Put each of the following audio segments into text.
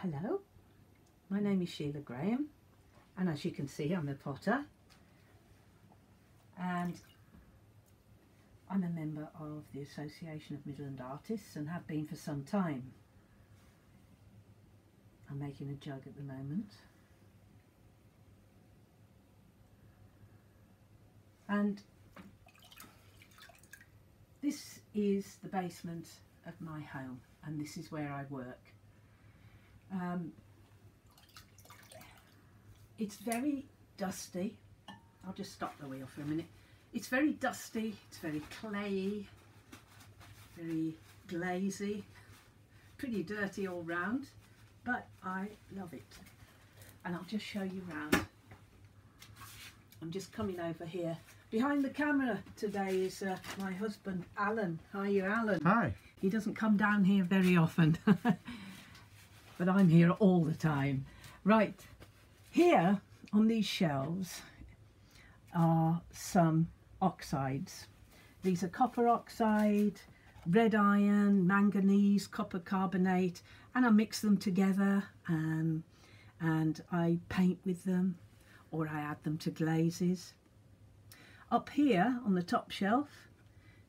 Hello, my name is Sheila Graham, and as you can see I'm a potter and I'm a member of the Association of Midland Artists and have been for some time. I'm making a jug at the moment, and this is the basement of my home, and this is where I work. It's very dusty. I'll just stop the wheel for a minute. It's very dusty, it's very clayey, very glazy, pretty dirty all round, but I love it. And I'll just show you round. I'm just coming over here. Behind the camera today is my husband Alan. Hi, you Alan. Hi. He doesn't come down here very often, but I'm here all the time. Right, here on these shelves are some oxides. These are copper oxide, red iron, manganese, copper carbonate, and I mix them together and I paint with them, or I add them to glazes. Up here on the top shelf,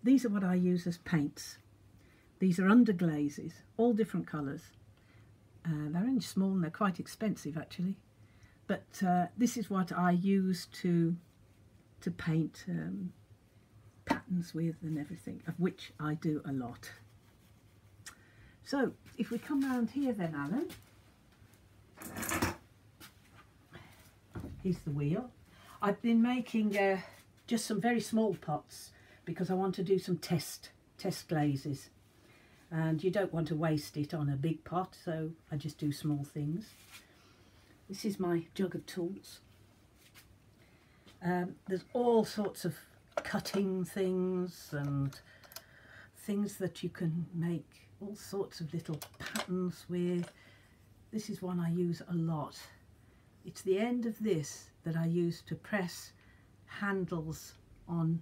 these are what I use as paints. These are underglazes, all different colours. They're only small and they're quite expensive actually, but this is what I use to paint patterns with and everything, of which I do a lot. So if we come round here then, Alan, here's the wheel. I've been making just some very small pots because I want to do some test glazes, and you don't want to waste it on a big pot, so I just do small things. This is my jug of tools. There's all sorts of cutting things and things that you can make all sorts of little patterns with. This is one I use a lot. It's the end of this that I use to press handles on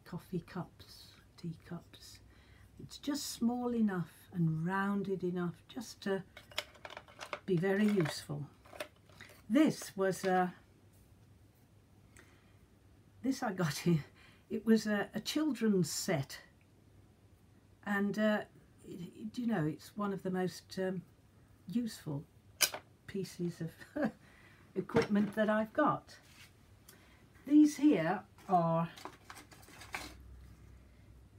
coffee cups, teacups. It's just small enough and rounded enough just to be very useful. This was this I got here. It was a children's set, and you know, it's one of the most useful pieces of equipment that I've got. These here are,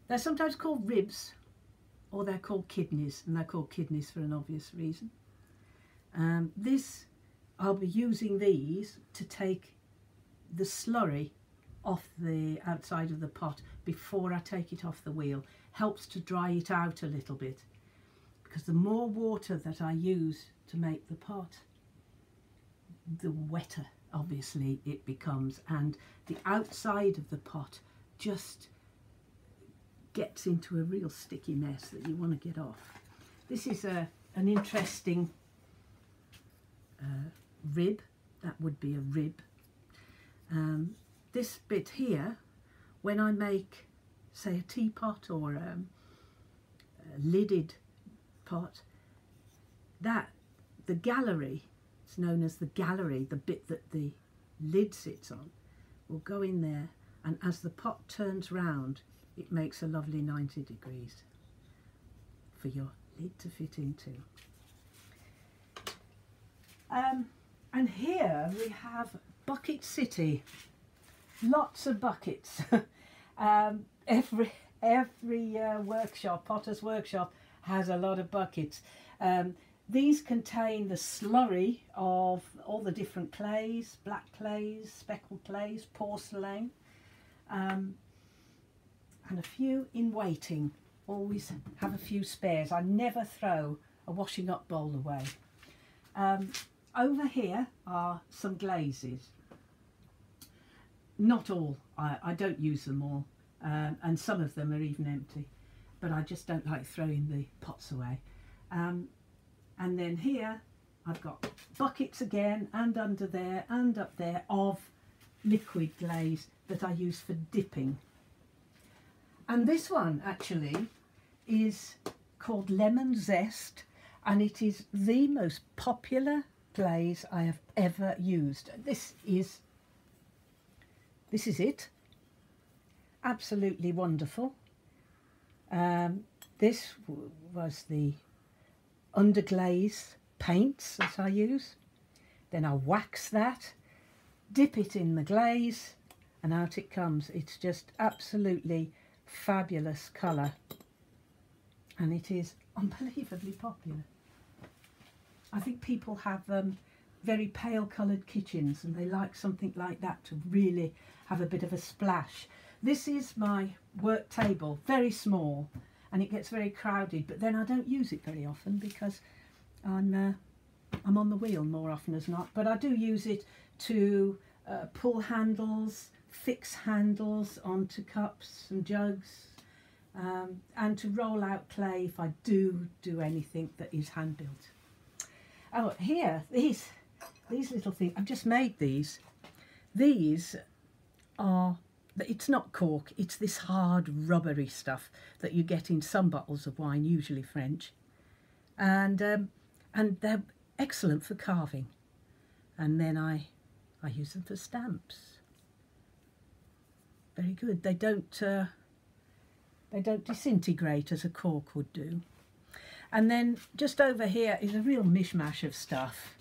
they're sometimes called ribs, or they're called kidneys, and they're called kidneys for an obvious reason. I'll be using these to take the slurry off the outside of the pot before I take it off the wheel. Helps to dry it out a little bit, because the more water that I use to make the pot, the wetter obviously it becomes, and the outside of the pot just gets into a real sticky mess that you want to get off. This is an interesting rib. That would be a rib. This bit here, when I make, say, a teapot or a lidded pot, the gallery, it's known as the gallery, the bit that the lid sits on, will go in there, and as the pot turns round, it makes a lovely 90 degrees for your lid to fit into. And here we have Bucket City. Lots of buckets. Every workshop, potter's workshop, has a lot of buckets. These contain the slurry of all the different clays, black clays, speckled clays, porcelain, and a few in waiting. Always have a few spares. I never throw a washing up bowl away. Over here are some glazes. Not all, I don't use them all, and some of them are even empty, but I just don't like throwing the pots away. And then here I've got buckets again, and under there and up there, of liquid glaze that I use for dipping. And this one actually is called Lemon Zest, and it is the most popular glaze I have ever used. This is it. Absolutely wonderful. This was the underglaze paints that I use. Then I wax that, dip it in the glaze, and out it comes. It's just absolutely fabulous colour, and it is unbelievably popular. I think people have very pale coloured kitchens, and they like something like that to really have a bit of a splash. This is my work table, very small, and it gets very crowded, but then I don't use it very often because I'm on the wheel more often as not. But I do use it to pull handles, fix handles onto cups and jugs, and to roll out clay if I do anything that is hand built. Oh, here, these little things, I've just made these. These are, it's not cork, it's this hard rubbery stuff that you get in some bottles of wine, usually French, and they're excellent for carving. And then I use them for stamps. Very good. They don't disintegrate as a cork would do. And then just over here is a real mishmash of stuff.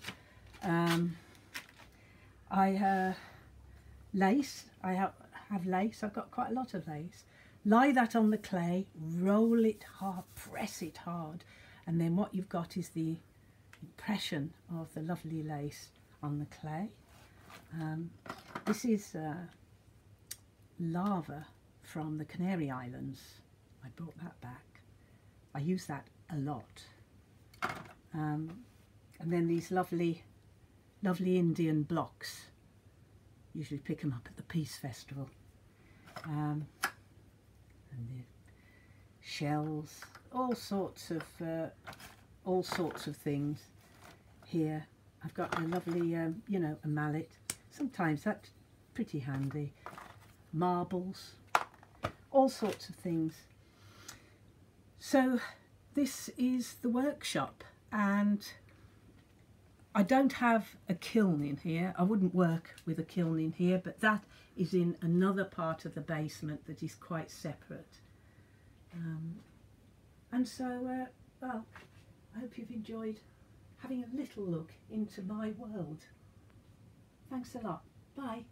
Lace. I have lace. I've got quite a lot of lace. Lie that on the clay, roll it hard, press it hard, and then what you've got is the impression of the lovely lace on the clay. This is lava from the Canary Islands. I brought that back. I use that a lot. And then these lovely Indian blocks. Usually pick them up at the Peace Festival. And the shells, all sorts of things. Here I've got a lovely, you know, a mallet. Sometimes that's pretty handy. Marbles, all sorts of things. So this is the workshop, and I don't have a kiln in here. I wouldn't work with a kiln in here, but that is in another part of the basement that is quite separate. And so, well, I hope you've enjoyed having a little look into my world. Thanks a lot. Bye.